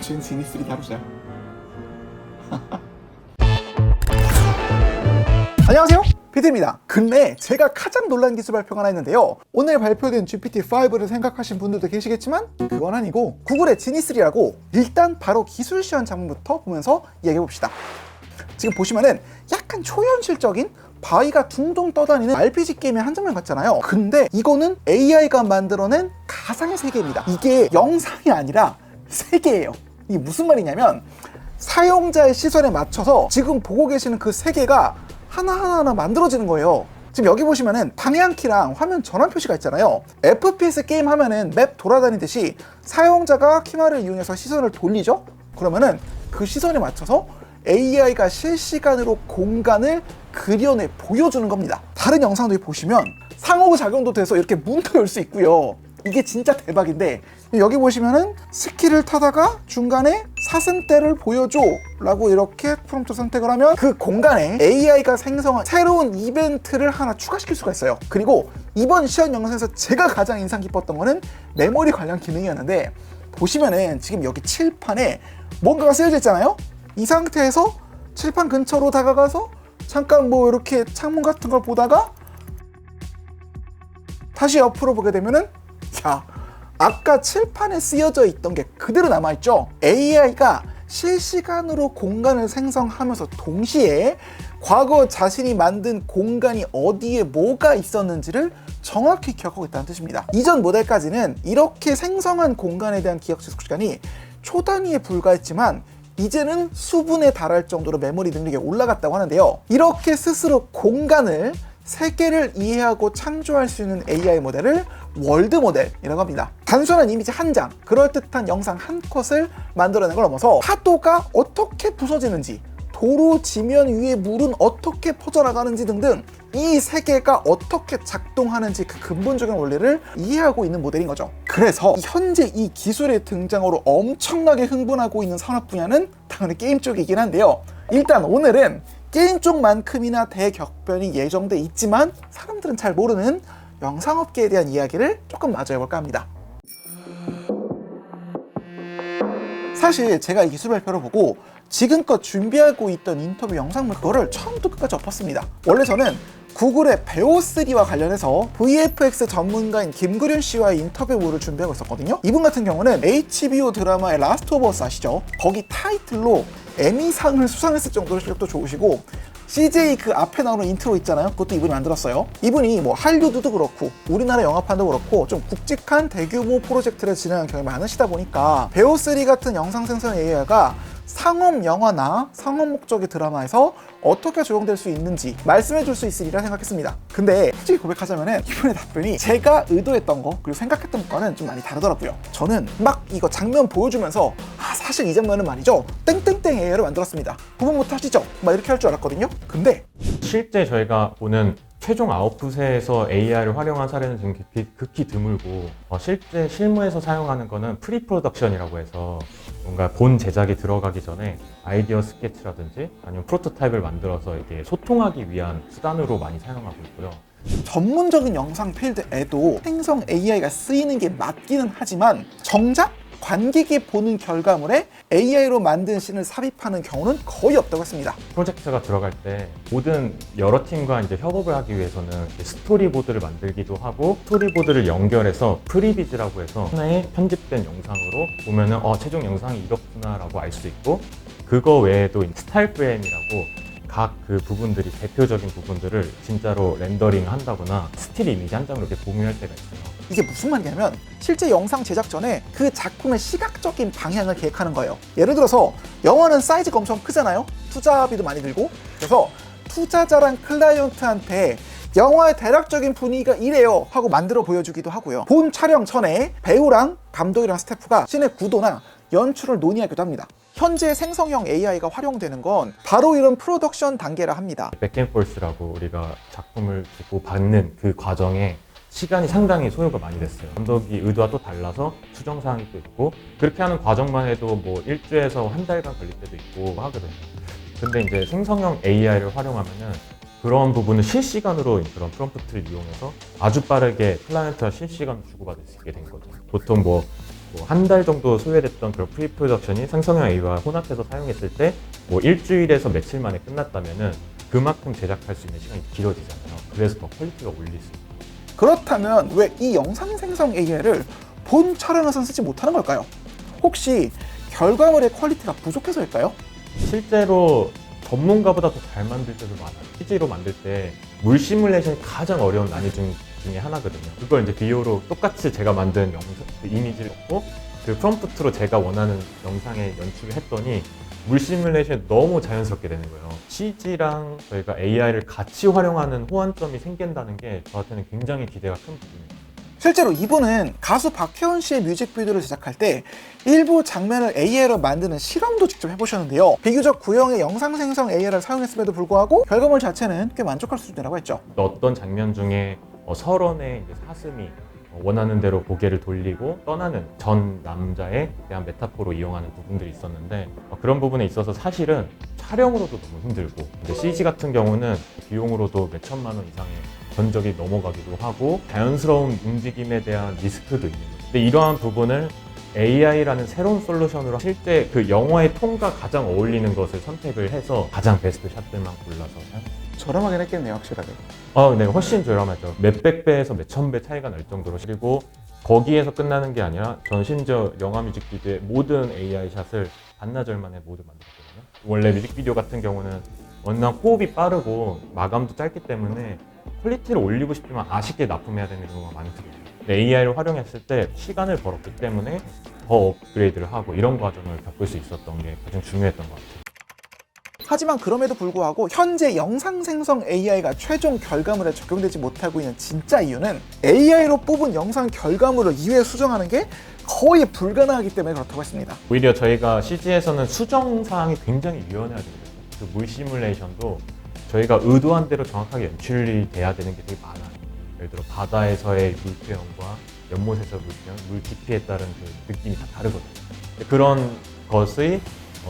주인 지니3 다루자. 안녕하세요, PD입니다. 근데 제가 가장 놀란 기술 발표가 하나 있는데요. 오늘 발표된 GPT-5를 생각하신 분들도 계시겠지만 그건 아니고 구글의 지니3라고, 일단 바로 기술 시연 장면부터 보면서 얘기해봅시다. 지금 보시면은 약간 초현실적인 바위가 둥둥 떠다니는 RPG 게임의 한 장면 같잖아요. 근데 이거는 AI가 만들어낸 가상의 세계입니다. 이게 영상이 아니라 세계예요. 이게 무슨 말이냐면 사용자의 시선에 맞춰서 지금 보고 계시는 그 세계가 하나하나 만들어지는 거예요. 지금 여기 보시면은 방향키랑 화면 전환 표시가 있잖아요. FPS 게임 하면은 맵 돌아다니듯이 사용자가 키말을 이용해서 시선을 돌리죠? 그러면은 그 시선에 맞춰서 AI가 실시간으로 공간을 그려내 보여주는 겁니다. 다른 영상도 보시면 상호작용도 돼서 이렇게 문도 열 수 있고요. 이게 진짜 대박인데, 여기 보시면은 스킬을 타다가 중간에 사슴떼를 보여줘 라고 이렇게 프롬프트 선택을 하면 그 공간에 AI가 생성한 새로운 이벤트를 하나 추가시킬 수가 있어요. 그리고 이번 시연 영상에서 제가 가장 인상 깊었던 거는 메모리 관련 기능이었는데, 보시면은 지금 여기 칠판에 뭔가가 쓰여져 있잖아요. 이 상태에서 칠판 근처로 다가가서 잠깐 뭐 이렇게 창문 같은 걸 보다가 다시 옆으로 보게 되면은, 자, 아까 칠판에 쓰여져 있던 게 그대로 남아있죠. AI가 실시간으로 공간을 생성하면서 동시에 과거 자신이 만든 공간이 어디에 뭐가 있었는지를 정확히 기억하고 있다는 뜻입니다. 이전 모델까지는 이렇게 생성한 공간에 대한 기억 지속 시간이 초단위에 불과했지만 이제는 수분에 달할 정도로 메모리 능력이 올라갔다고 하는데요. 이렇게 스스로 공간을, 세계를 이해하고 창조할 수 있는 AI 모델을 월드 모델이라고 합니다. 단순한 이미지 한 장, 그럴듯한 영상 한 컷을 만들어낸 걸 넘어서 파도가 어떻게 부서지는지, 도로 지면 위에 물은 어떻게 퍼져나가는지 등등 이 세계가 어떻게 작동하는지 그 근본적인 원리를 이해하고 있는 모델인 거죠. 그래서 현재 이 기술의 등장으로 엄청나게 흥분하고 있는 산업 분야는 당연히 게임 쪽이긴 한데요. 일단 오늘은 게임 쪽만큼이나 대격변이 예정돼 있지만 사람들은 잘 모르는 영상업계에 대한 이야기를 조금 마저 해볼까 합니다. 사실 제가 이 기술 발표를 보고 지금껏 준비하고 있던 인터뷰 영상물 그거를 처음부터 끝까지 엎었습니다. 원래 저는 구글의 베오3와 관련해서 VFX 전문가인 김구륜 씨와의 인터뷰물을 준비하고 있었거든요. 이분 같은 경우는 HBO 드라마의 라스트 오브 어스 아시죠? 거기 타이틀로 에미상을 수상했을 정도로 실력도 좋으시고, CJ 그 앞에 나오는 인트로 있잖아요. 그것도 이분이 만들었어요. 이분이 뭐 할리우드도 그렇고 우리나라 영화판도 그렇고 좀 굵직한 대규모 프로젝트를 진행한 경험이 많으시다 보니까 베오3 같은 영상 생성 AI가 상업 영화나 상업 목적의 드라마에서 어떻게 적용될 수 있는지 말씀해 줄 수 있으리라 생각했습니다. 근데 솔직히 고백하자면은 이분의 답변이 제가 의도했던 거 그리고 생각했던 것과는 좀 많이 다르더라고요. 저는 막 이거 장면 보여주면서 사실 이 장면은 말이죠, 땡땡땡 AI를 만들었습니다, 구분부터 하시죠, 막 이렇게 할 줄 알았거든요. 근데 실제 저희가 보는 최종 아웃풋에서 AI를 활용한 사례는 지금 극히 드물고, 실제 실무에서 사용하는 거는 프리 프로덕션이라고 해서 뭔가 본 제작이 들어가기 전에 아이디어 스케치라든지 아니면 프로토타입을 만들어서 이게 소통하기 위한 수단으로 많이 사용하고 있고요. 전문적인 영상 필드에도 생성 AI가 쓰이는 게 맞기는 하지만 정작 관객이 보는 결과물에 AI로 만든 씬을 삽입하는 경우는 거의 없다고 했습니다. 프로젝트가 들어갈 때 모든 여러 팀과 이제 협업을 하기 위해서는 스토리보드를 만들기도 하고, 스토리보드를 연결해서 프리비즈라고 해서 하나의 편집된 영상으로 보면은 최종 영상이 이렇구나라고 알 수 있고, 그거 외에도 스타일 프레임이라고 각 그 부분들이, 대표적인 부분들을 진짜로 렌더링 한다거나 스틸 이미지 한 장으로 이렇게 공유할 때가 있어요. 이게 무슨 말이냐면 실제 영상 제작 전에 그 작품의 시각적인 방향을 계획하는 거예요. 예를 들어서 영화는 사이즈가 엄청 크잖아요. 투자비도 많이 들고. 그래서 투자자랑 클라이언트한테 영화의 대략적인 분위기가 이래요 하고 만들어 보여주기도 하고요. 본 촬영 전에 배우랑 감독이랑 스태프가 씬의 구도나 연출을 논의하기도 합니다. 현재 생성형 AI가 활용되는 건 바로 이런 프로덕션 단계라 합니다. 백앤포스라고 우리가 작품을 주고 받는 그 과정에 시간이 상당히 소요가 많이 됐어요. 감독이 의도와 또 달라서 수정사항이 또 있고, 그렇게 하는 과정만 해도 뭐 일주에서 한 달간 걸릴 때도 있고 하거든요. 근데 이제 생성형 AI를 활용하면은 그런 부분을 실시간으로 그런 프롬프트를 이용해서 아주 빠르게 클라이언트와 실시간으로 주고받을 수 있게 된 거죠. 보통 뭐 뭐 한 달 정도 소요됐던 그런 프리 프로덕션이 생성형 AI와 혼합해서 사용했을 때 뭐 일주일에서 며칠 만에 끝났다면은 그만큼 제작할 수 있는 시간이 길어지잖아요. 그래서 더 퀄리티가 올릴 수 있어요. 그렇다면 왜 이 영상 생성 AI를 본 촬영에서는 쓰지 못하는 걸까요? 혹시 결과물의 퀄리티가 부족해서일까요? 실제로 전문가보다 더 잘 만들 때도 많아요. CG로 만들 때 물 시뮬레이션이 가장 어려운 난이 중에 하나거든요. 그걸 이제 비교로 똑같이 제가 만든 이미지를 넣고 그 프롬프트로 제가 원하는 영상에 연출을 했더니 물 시뮬레이션이 너무 자연스럽게 되는 거예요. CG랑 저희가 AI를 같이 활용하는 호환점이 생긴다는 게 저한테는 굉장히 기대가 큰 부분입니다. 실제로 이분은 가수 박혜원 씨의 뮤직비디오를 제작할 때 일부 장면을 AI로 만드는 실험도 직접 해보셨는데요. 비교적 구형의 영상 생성 AI를 사용했음에도 불구하고 결과물 자체는 꽤 만족할 수준이라고 했죠. 어떤 장면 중에 설원의 이제 사슴이 원하는 대로 고개를 돌리고 떠나는 전 남자에 대한 메타포로 이용하는 부분들이 있었는데 그런 부분에 있어서 사실은 촬영으로도 너무 힘들고 근데 CG 같은 경우는 비용으로도 몇 천만 원 이상의 전적이 넘어가기도 하고 자연스러운 움직임에 대한 리스크도 있는 거죠. 근데 이러한 부분을 AI라는 새로운 솔루션으로 실제 그 영화의 톤과 가장 어울리는 것을 선택을 해서 가장 베스트 샷들만 골라서 저렴하긴 했겠네요, 확실하게. 네, 훨씬 저렴하죠. 몇백 배에서 몇천 배 차이가 날 정도로. 그리고 거기에서 끝나는 게 아니라 저는 심지어 영화 뮤직비디오의 모든 AI 샷을 반나절 만에 모두 만들었거든요. 원래 뮤직비디오 같은 경우는 워낙 호흡이 빠르고 마감도 짧기 때문에 퀄리티를 올리고 싶지만 아쉽게 납품해야 되는 경우가 많거든요. AI를 활용했을 때 시간을 벌었기 때문에 더 업그레이드를 하고 이런 과정을 겪을 수 있었던 게 가장 중요했던 것 같아요. 하지만 그럼에도 불구하고 현재 영상 생성 AI가 최종 결과물에 적용되지 못하고 있는 진짜 이유는 AI로 뽑은 영상 결과물을 이외에 수정하는 게 거의 불가능하기 때문에 그렇다고 했습니다. 오히려 저희가 CG에서는 수정 사항이 굉장히 유연해지거든요. 그 물 시뮬레이션도 저희가 의도한 대로 정확하게 연출이 돼야 되는 게 되게 많아요. 예를 들어 바다에서의 물 표현과 연못에서의 물 표현, 물 깊이에 따른 그 느낌이 다 다르거든요. 그런 것의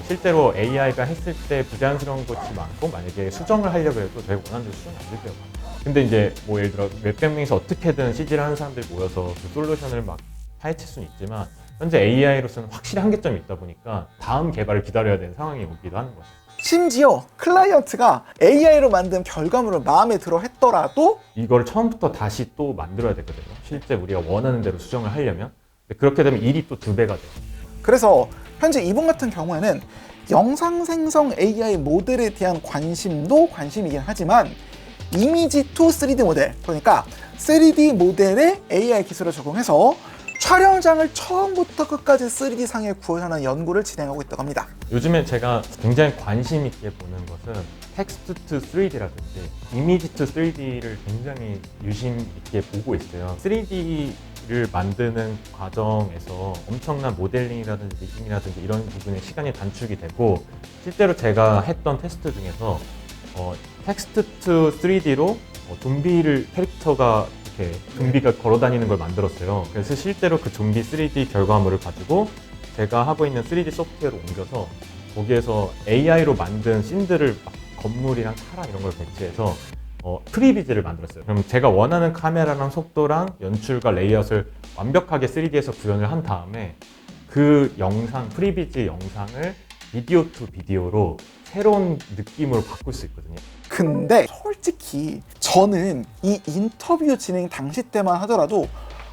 실제로 AI가 했을 때 부자연스러운 것이 많고 만약에 수정을 하려고 해도 저희가 원하는 대로 수정이 안 될 때가 많아요. 근데 이제 뭐 예를 들어 몇백 명이서 어떻게든 CG를 하는 사람들이 모여서 그 솔루션을 막 파헤칠 수는 있지만 현재 AI로서는 확실히 한계점이 있다 보니까 다음 개발을 기다려야 되는 상황이 오기도 하는 거죠. 심지어 클라이언트가 AI로 만든 결과물을 마음에 들어 했더라도 이걸 처음부터 다시 또 만들어야 되거든요. 실제 우리가 원하는 대로 수정을 하려면. 근데 그렇게 되면 일이 또 2배가 돼요. 그래서 현재 이분 같은 경우에는 영상 생성 AI 모델에 대한 관심도 관심이긴 하지만 이미지 투 3D 모델, 그러니까 3D 모델에 AI 기술을 적용해서 촬영장을 처음부터 끝까지 3D 상에 구현하는 연구를 진행하고 있다고 합니다. 요즘에 제가 굉장히 관심 있게 보는 것은 텍스트 투 3D라든지 이미지 투 3D를 굉장히 유심 있게 보고 있어요. 3D를 만드는 과정에서 엄청난 모델링이라든지 리깅이라든지 이런 부분에 시간이 단축이 되고 실제로 제가 했던 테스트 중에서 텍스트 투 3D로 좀비를 캐릭터가 이렇게 좀비가 걸어다니는 걸 만들었어요. 그래서 실제로 그 좀비 3D 결과물을 가지고 제가 하고 있는 3D 소프트웨어로 옮겨서 거기에서 AI로 만든 씬들을 막 건물이랑 차랑 이런 걸 배치해서 프리비즈를 만들었어요. 그럼 제가 원하는 카메라랑 속도랑 연출과 레이아웃을 완벽하게 3D에서 구현을 한 다음에 그 영상, 프리비즈 영상을 비디오 투 비디오로 새로운 느낌으로 바꿀 수 있거든요. 근데 솔직히 저는 이 인터뷰 진행 당시 때만 하더라도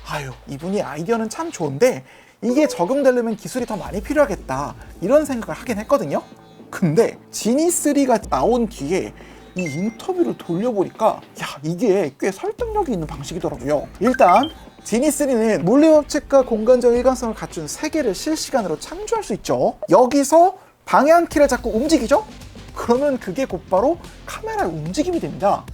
아유, 이분이 아이디어는 참 좋은데 이게 적용되려면 기술이 더 많이 필요하겠다 이런 생각을 하긴 했거든요. 근데 지니3가 나온 뒤에 이 인터뷰를 돌려보니까 야, 이게 꽤 설득력이 있는 방식이더라고요. 일단 지니3는 물리법칙과 공간적 일관성을 갖춘 세계를 실시간으로 창조할 수 있죠. 여기서 방향키를 잡고 움직이죠? 그러면 그게 곧바로 카메라의 움직임이 됩니다.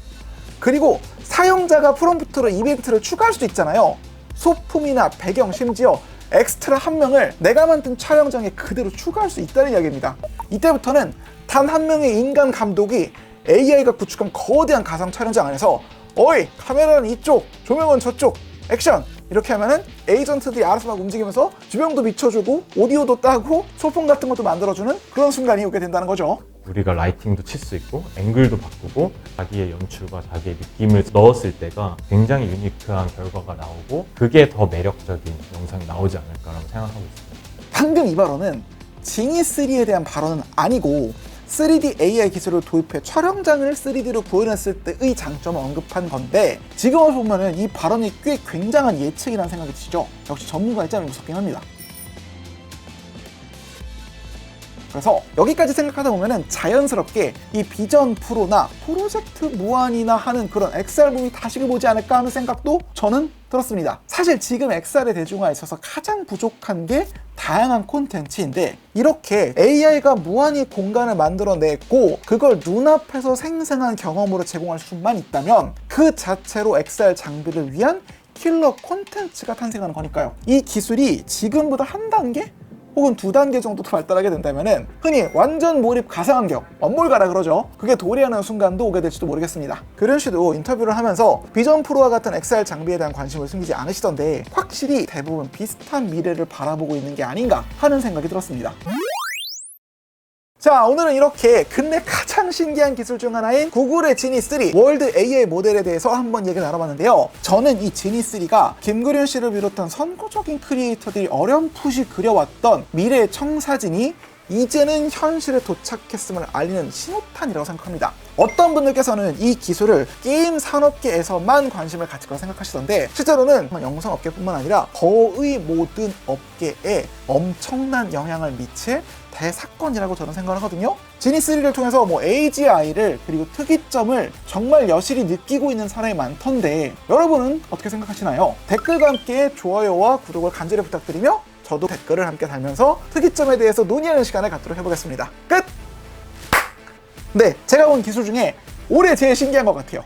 그리고 사용자가 프롬프트로 이벤트를 추가할 수도 있잖아요. 소품이나 배경, 심지어 엑스트라 한 명을 내가 만든 촬영장에 그대로 추가할 수 있다는 이야기입니다. 이때부터는 단 한 명의 인간 감독이 AI가 구축한 거대한 가상 촬영장 안에서 어이, 카메라는 이쪽, 조명은 저쪽, 액션! 이렇게 하면은 에이전트들이 알아서 막 움직이면서 조명도 비춰주고 오디오도 따고 소품 같은 것도 만들어주는 그런 순간이 오게 된다는 거죠. 우리가 라이팅도 칠 수 있고 앵글도 바꾸고 자기의 연출과 자기의 느낌을 넣었을 때가 굉장히 유니크한 결과가 나오고 그게 더 매력적인 영상이 나오지 않을까라고 생각하고 있습니다. 방금 이 발언은 지니3에 대한 발언은 아니고 3D AI 기술을 도입해 촬영장을 3D로 구현했을 때의 장점을 언급한 건데 지금 와서 보면은 이 발언이 꽤 굉장한 예측이라는 생각이 드시죠? 역시 전문가의 짬이 무섭긴 합니다. 그래서 여기까지 생각하다 보면은 자연스럽게 이 비전 프로나 프로젝트 무한이나 하는 그런 XRV 다시를 보지 않을까 하는 생각도 저는 들었습니다. 사실 지금 XR의 대중화에 있어서 가장 부족한 게 다양한 콘텐츠인데 이렇게 AI가 무한히 공간을 만들어냈고 그걸 눈앞에서 생생한 경험으로 제공할 수만 있다면 그 자체로 XR 장비를 위한 킬러 콘텐츠가 탄생하는 거니까요. 이 기술이 지금보다 한 단계? 혹은 2단계 정도 더 발달하게 된다면은 흔히 완전 몰입 가상환경, 원몰가라 그러죠. 그게 도래하는 순간도 오게 될지도 모르겠습니다. 그런 씨도 인터뷰를 하면서 비전 프로와 같은 XR 장비에 대한 관심을 숨기지 않으시던데 확실히 대부분 비슷한 미래를 바라보고 있는 게 아닌가 하는 생각이 들었습니다. 자, 오늘은 이렇게 근래 가장 신기한 기술 중 하나인 구글의 지니3 월드 AI 모델에 대해서 한번 얘기를 나눠봤는데요. 저는 이 지니3가 김그련 씨를 비롯한 선구적인 크리에이터들이 어렴풋이 그려왔던 미래의 청사진이 이제는 현실에 도착했음을 알리는 신호탄이라고 생각합니다. 어떤 분들께서는 이 기술을 게임 산업계에서만 관심을 가질 거라 생각하시던데 실제로는 영상업계뿐만 아니라 거의 모든 업계에 엄청난 영향을 미칠 대사건이라고 저는 생각하거든요. 지니3를 통해서 AGI를 그리고 특이점을 정말 여실히 느끼고 있는 사람이 많던데 여러분은 어떻게 생각하시나요? 댓글과 함께 좋아요와 구독을 간절히 부탁드리며 저도 댓글을 함께 달면서 특이점에 대해서 논의하는 시간을 갖도록 해보겠습니다. 끝! 네, 제가 본 기술 중에 올해 제일 신기한 것 같아요.